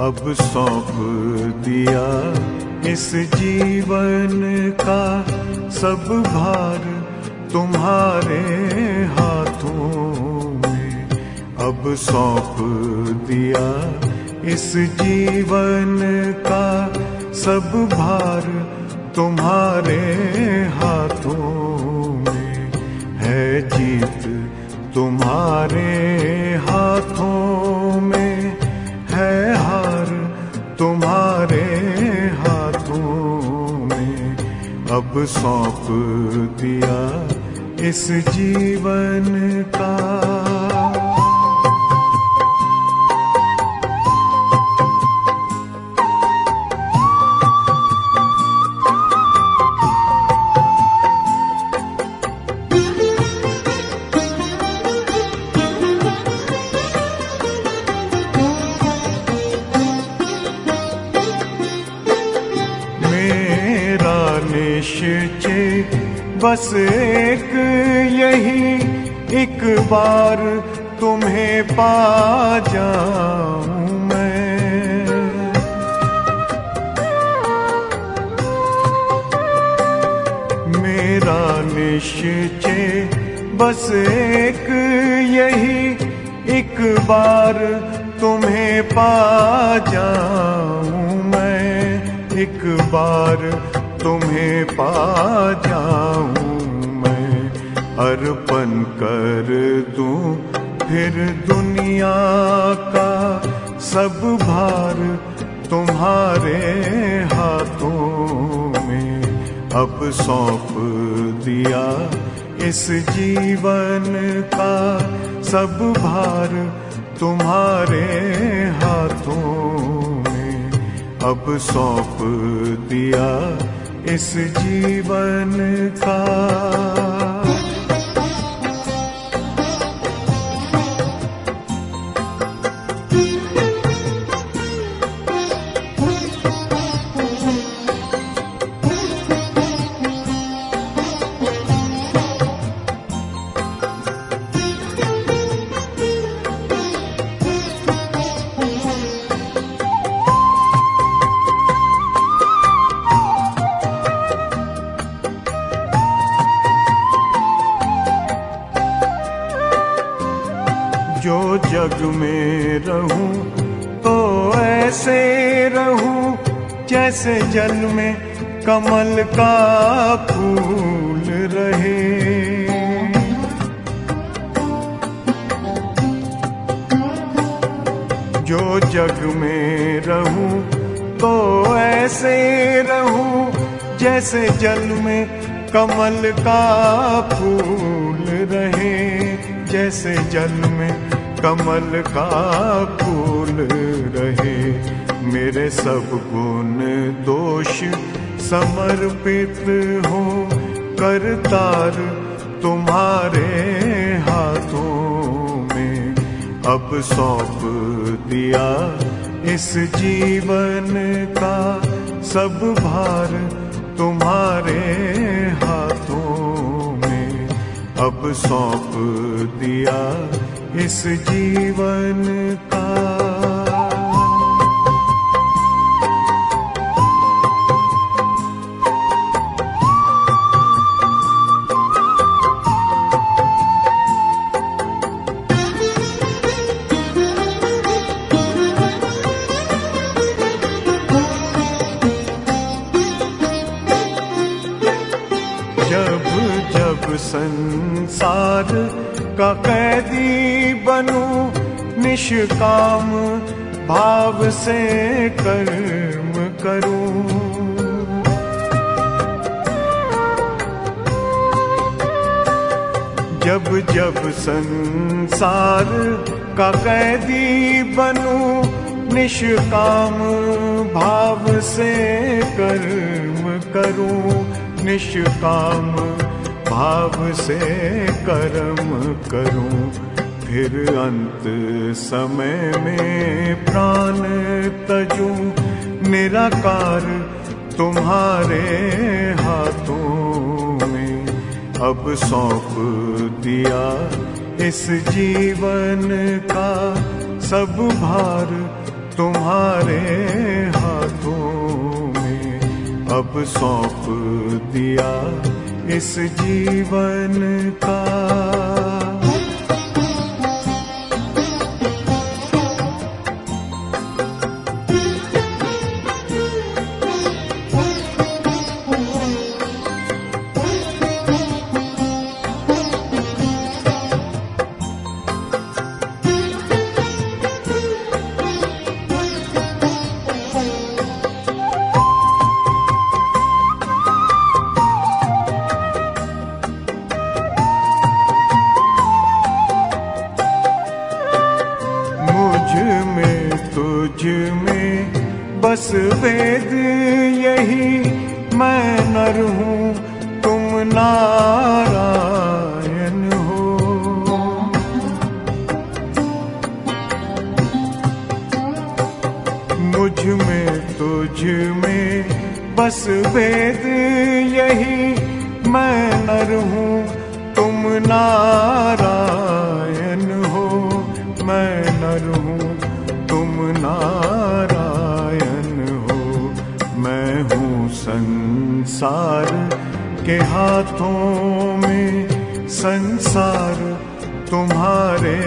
अब सौंप दिया इस जीवन का सब भार तुम्हारे हाथों में। अब सौंप दिया इस जीवन का सब भार तुम्हारे हाथों में। है जीत तुम्हारे हाथों में, है हार तुम्हारे हाथों में। अब सौंप दिया इस जीवन का। निश्चय बस एक यही, एक बार तुम्हें पा जाऊं मैं। मेरा निश्चय बस एक यही, एक बार तुम्हें पा जाऊं मैं। एक बार तुम्हें पा जाऊं मैं। अर्पण कर दूं फिर दुनिया का सब भार तुम्हारे हाथों में। अब सौंप दिया इस जीवन का सब भार तुम्हारे हाथों में। अब सौंप दिया इस जीवन का। जो जग में रहूं तो ऐसे रहूं जैसे जल में कमल का फूल रहे। जो जग में रहूं तो ऐसे रहूं जैसे जल में कमल का फूल रहे। जैसे जल में कमल का फूल रहे। मेरे सब गुण दोष समर्पित हो करतार तुम्हारे हाथों में। अब सौंप दिया इस जीवन का सब भार तुम्हारे हाथों में। अब सौंप दिया इस जीवन का। जब जब संसार का कैदी बनूं, निष्काम भाव से कर्म करूं। जब जब संसार का कैदी बनूं, निष्काम भाव से कर्म करूं। निष्काम भाव से कर्म करूं। फिर अंत समय में प्राण तजूं, निराकार तुम्हारे हाथों में। अब सौंप दिया इस जीवन का सब भार तुम्हारे हाथों में अब सौंप दिया इस जीवन का। तुझ में बस वेद यही, मैं नर हूँ तुम नारायण हो। मुझ में तुझ में बस वेद यही, मैं नर हूँ तुम नारायण हो। मैं नर हूँ तुम नारायण हो। मैं हूँ संसार के हाथों में, संसार तुम्हारे